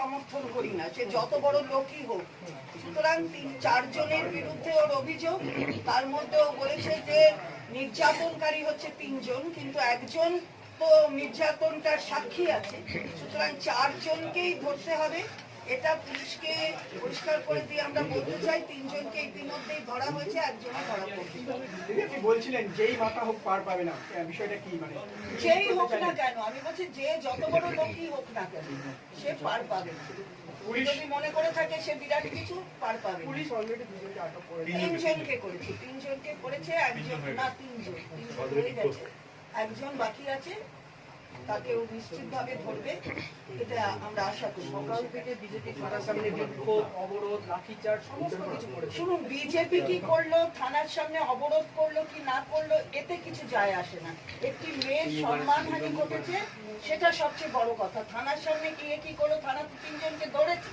সমর্থন করি না, সে যত বড় লোকই হোক। সুতরাং 4 জনের বিরুদ্ধে ওর অভিযোগ, তার মধ্যেও বলেছে যে নির্যাতনকারী হচ্ছে 3 জন, কিন্তু একজন তো নির্যাতনটার সাক্ষী আছে। সুতরাং 4 জনকেই ধরতে হবে, এটা পুলিশকে পরিষ্কার করে দিয়ে আমরা বলতে চাই। 3 জনকে ইতিমধ্যেই ধরা হয়েছে, একজনও ধরা পড়েছে। বলছিলেন যেই মাথা হোক পার পাবে না, বিষয়টা কি? মানে যেই হোক না কেন, আমি বলছি যে যত বড় লোকই হোক না কেন সে পার পাবে। যদি মনে করে থাকে সে বিরাট কিছু, পার পাবে। পুলিশ অলরেডি 2 জনকে আটক করেছে। 3 জনকে করেছে, 3 জনকে করেছে, একজন না 3 জন হয়ে গেছে, একজন বাকি আছে, তাকেও নিশ্চিতভাবে ধরবে, এটা আমরা আশা করি। সকাল থেকে বিজেপি থানার সামনে বিক্ষোভ, অবরোধ, লাঠিচার্জ সমস্ত কিছু করেছে। শুনুন, বিজেপি কি করলো, থানার সামনে অবরোধ করলো কি না করলো, এতে কিছু যায় আসে না। একটি মেয়ের সম্মানহানি ঘটেছে, সেটা সবচেয়ে বড় কথা। থানার সামনে গিয়ে কি করলো, থানা 3 জনকে ধরেছে।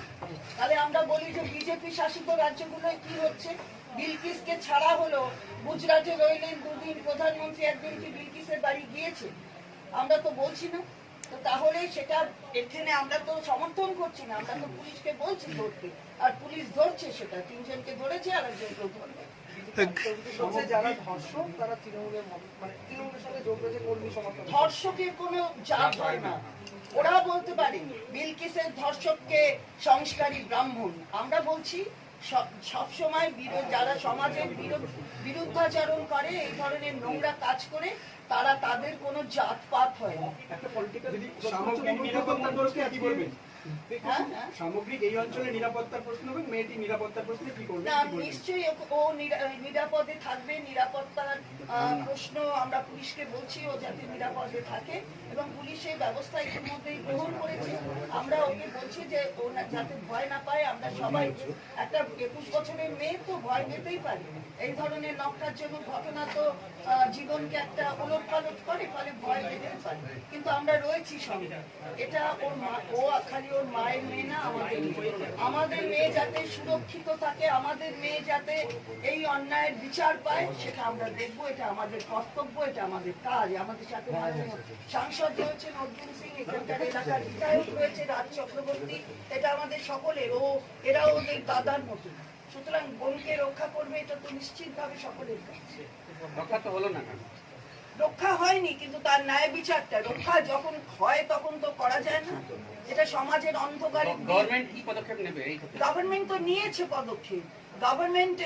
তাহলে আমরা বলি যে বিজেপি শাসিত রাজ্যগুলোয় কি হচ্ছে। বিলকিসকে ছাড়া হলো, গুজরাটে রইলেন 2 দিন প্রধানমন্ত্রী, একদিন কি বিলকিসের বাড়ি গিয়েছে? আমরা তো বলছি না। তো তাহলে সেটা এখানে আমরা তো সমর্থন করছি না, আমরা তো পুলিশকে বলছি ধরতে, আর পুলিশ ধরছে। সেটা 3 জনকে ধরেছে, আর একজনকেও ধরবে। যারা ধর্ষক তারা তৃণমূলের মানে তৃণমূলের সাথে যোগ রয়েছে, কর্মী সমর্থন। ধর্ষকের কোনো জাত হয় না, ওরা বলতে পারে বিলকিসের ধর্ষককে সংস্কারী ব্রাহ্মণ। আমরা বলছি সবসময় যারা সমাজের বিরুদ্ধাচরণ করে, এই ধরনের নোংরা কাজ করে, তারা তাদের কোনো জাতপাত হয় না। সামগ্রিক এই অঞ্চলের নিরাপত্তার প্রশ্ন হবে, মেয়েটি নিরাপত্তার প্রশ্নে কি করবে? না, নিশ্চয়ই ও নিরাপদে থাকবে। নিরাপত্তার প্রশ্ন আমরা পুলিশকে বলছি, ও যাতে নিরাপদে থাকে, এবং পুলিশ এই ব্যবস্থা ইতিমধ্যেই গ্রহণ করেছে। আমরা ওকে বলছি যে ও যাতে ভয় না পায়। আমরা সবাই, একটা 21 বছরের মেয়ে তো ভয় পেতেই পারে। এই ধরনের নক্কারজনক ঘটনা তো জীবনকে একটা ওলটপালট করে, ফলে ভয় পেতেই পারে। কিন্তু আমরা রয়েছি সঙ্গে। এটা ওর মা, ও খালি ওর মায়ের মেয়ে না, আমাদের মেয়ে যাতে সুরক্ষিত থাকে, আমাদের মেয়ে যাতে এই অন্যায়ের বিচার পায়, সেটা আমরা দেখবো। এটা আমাদের কর্তব্য, এটা আমাদের কাজ। আমাদের সাথে সাংসদ রয়েছেন অর্জুন সিং, এখানকার এলাকার বিধায়ক রয়েছে রাজ চক্রবর্তী, এটা আমাদের সকলের। এরা ওদের দাদার মতো। সুতরাং বোনকে রক্ষা করবে, এটা তো নিশ্চিতভাবে সকলের কাজ। রক্ষা তো হলো না, রক্ষা হয়নি, কিন্তু তার ন্যায় বিচারটা রক্ষা যখন হয় তখন তো করা যায় না। এটা সমাজের অন্ধকারে। গভর্নমেন্ট কি পদক্ষেপ নেবে? গভর্নমেন্ট তো নিয়েছে পদক্ষেপ। গভর্নমেন্ট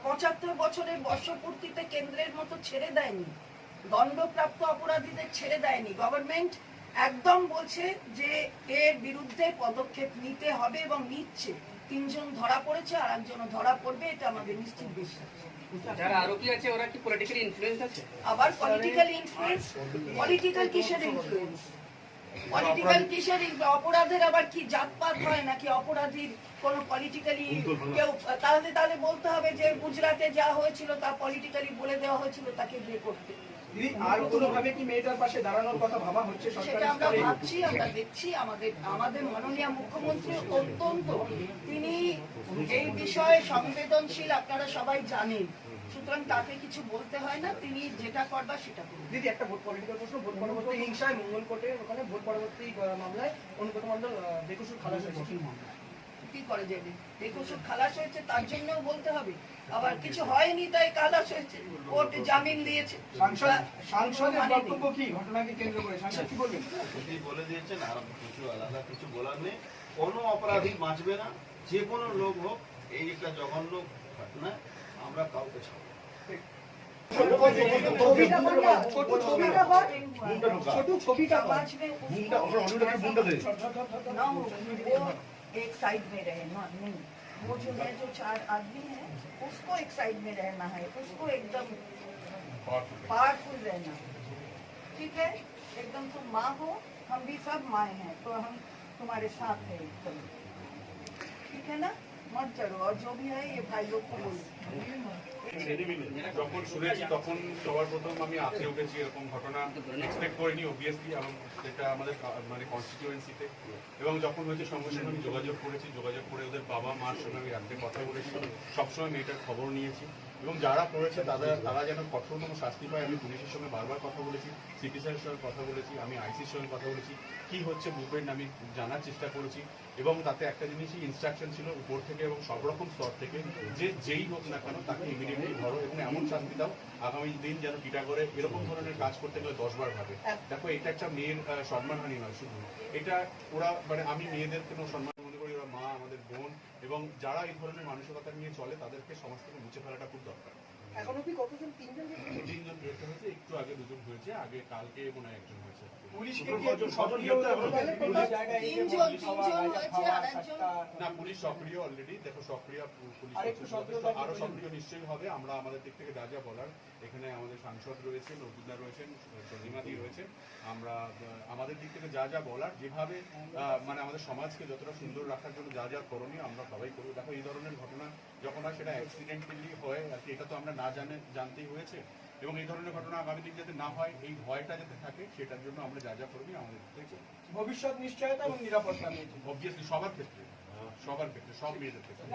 75 বছরের বর্ষপূর্তিতে কেন্দ্রের মতো ছেড়ে দেয়নি, দণ্ডপ্রাপ্ত অপরাধীদের ছেড়ে দেয়নি। গভর্নমেন্ট একদম বলছে যে এর বিরুদ্ধে পদক্ষেপ নিতে হবে, এবং নিচ্ছে। 3 জন ধরা পড়েছে, আর একজনও ধরা পড়বে, এটা আমাদের নিশ্চিত বিশ্বাস। যারা আরোপী আছে ওরা কি পলিটিক্যাল ইনফ্লুয়েন্স আছে? আবার পলিটিক্যাল ইনফ্লুয়েন্স? পলিটিক্যাল কিসের ইনফ্লুয়েন্স? পলিটিক্যাল কিসের? অপরাধের আবার কি জাতপাত হয় নাকি? অপরাধীর কোন পলিটিক্যালি কেউ? তাহলে বলতে হবে যে গুজরাটে যা হয়েছিল তা পলিটিক্যালি বলে দেওয়া হয়েছিল তাকে বিয়ে করতে। আর কোনোভাবে কি মেয়েটার পাশে দাঁড়ানোর কথা ভাবা হচ্ছে? সেটা আমরা ভাবছি, আমরা দেখছি। আমাদের মাননীয় মুখ্যমন্ত্রী অত্যন্ত, তিনি এই বিষয়ে সংবেদনশীল, আপনারা সবাই জানেন। সুতরাং তাকে কিছু বলতে হয় না, তিনি যেটা করবার সেটা করবেন। দিদি, একটা ভোট পলিটিক্যাল প্রশ্ন। ভোট পরবর্তী হিংসায় মঙ্গলকোটের ওখানে ভোট পরবর্তী মামলায় অনুব্রত মণ্ডল বেকসুর খালাস হয়েছে, কি করে যাবে? বেকসুর খালাস হয়েছে তার জন্যও বলতে হবে? আবার কিছু হয়নি তাই খালাস হয়েছে, কোর্ট জামিন দিয়েছে। সাংসদের বক্তব্য কি ঘটনাকে কেন্দ্র করে? সাংসদ কি বলবেন? বলে দিয়েছেন, আর কিছু আলাদা কিছু বলার নেই। কোনো অপরাধী বাঁচবে না, যে কোনো লোক হোক। এই একটা জঘন্য ঘটনা, আমরা কাউকে ছাড়ব না। एक साइड में रहना नहीं, वो जो है जो 4 आदमी है उसको एक साइड में रहना है, उसको एकदम पावरफुल रहना। ठीक है, एकदम तुम माँ हो, हम भी सब माँ हैं, तो हम तुम्हारे साथ हैं एकदम। ठीक है ना? मत चढ़ो, और जो भी है ये भाई लोग को बोलो। যখন শুনেছি তখন সবার প্রথম আমি আঁতকে উঠেছি। এরকম ঘটনা এক্সপেক্ট করিনি অবভিয়াসলি, এবং যেটা আমাদের মানে কনস্টিটিউয়েন্সিতে। এবং যখন হয়েছে সঙ্গে সঙ্গে আমি যোগাযোগ করে ওদের বাবা মার সঙ্গে আমি রাত্রে কথা বলেছি, সবসময় মেয়েটার খবর নিয়েছি। এবং যারা করেছে তারা যেন কঠোরতম শাস্তি পায়। আমি পুলিশের সঙ্গে বারবার কথা বলেছি, সিপি স্যারের সঙ্গে কথা বলেছি, আমি আইসির সঙ্গে কথা বলেছি, কি হচ্ছে মুভমেন্ট আমি জানার চেষ্টা করেছি। এবং তাতে একটা জিনিসই ইনস্ট্রাকশন ছিল উপর থেকে এবং সব রকম স্তর থেকে, যে যেই হোক না কেন তাকে ইমিডিয়েটলি ধরো এবং এমন শাস্তি দাও আগামী দিন যেন টিটাগড়ে এরকম ধরনের কাজ করতে গেলে 10 বার ভাবে। দেখো, এটা একটা মেয়ের সম্মানহানি নয় শুধু, এটা ওরা মানে আমি মেয়েদের কোনো সম্মান মনে করি, ওরা মা, আমাদের বোন, এবং যারা এই ধরনের মানসিকতা নিয়ে চলে তাদেরকে সমাজ থেকে মুছে ফেলাটা খুব দরকার। এখন অব্দি কতজন? 3জন গ্রেপ্তার হয়েছে, একটু আগে 2জন হয়েছে, আগে কালকে মনে হয় 1জন হয়েছে। পুলিশকে কি একজন সক্রিয় হতে হবে? না, পুলিশ সক্রিয় অলরেডি। দেখো, সক্রিয় পুলিশ আরো সক্রিয় নিশ্চয়ই হবে। আমরা আমাদের দিক থেকে যা যা বলার, এখানে আমাদের সাংসদ রয়েছেন, অর্জুনদা রয়েছেন, চন্দ্রিমাদি রয়েছেন, আমরা আমাদের দিক থেকে যা যা বলার, যেভাবে মানে আমাদের সমাজকে যতটা সুন্দর রাখার জন্য যা যা করণীয় আমরা সবাই করবো। দেখো, এই ধরনের ঘটনা যখন হয় সেটা অ্যাক্সিডেন্টালি হয় আর কি, এটা তো আমরা না জানতেই হয়েছে। এবং এই ধরনের ঘটনা আগামী দিন যাতে না হয়, এই ভয়টা যাতে থাকে, সেটার জন্য আমরা যা যা করবি আমাদের থেকে ভবিষ্যৎ নিশ্চয়তা এবং নিরাপত্তা নিয়ে অবভিয়াসলি সবার ক্ষেত্রে, সব মেয়েদের ক্ষেত্রে।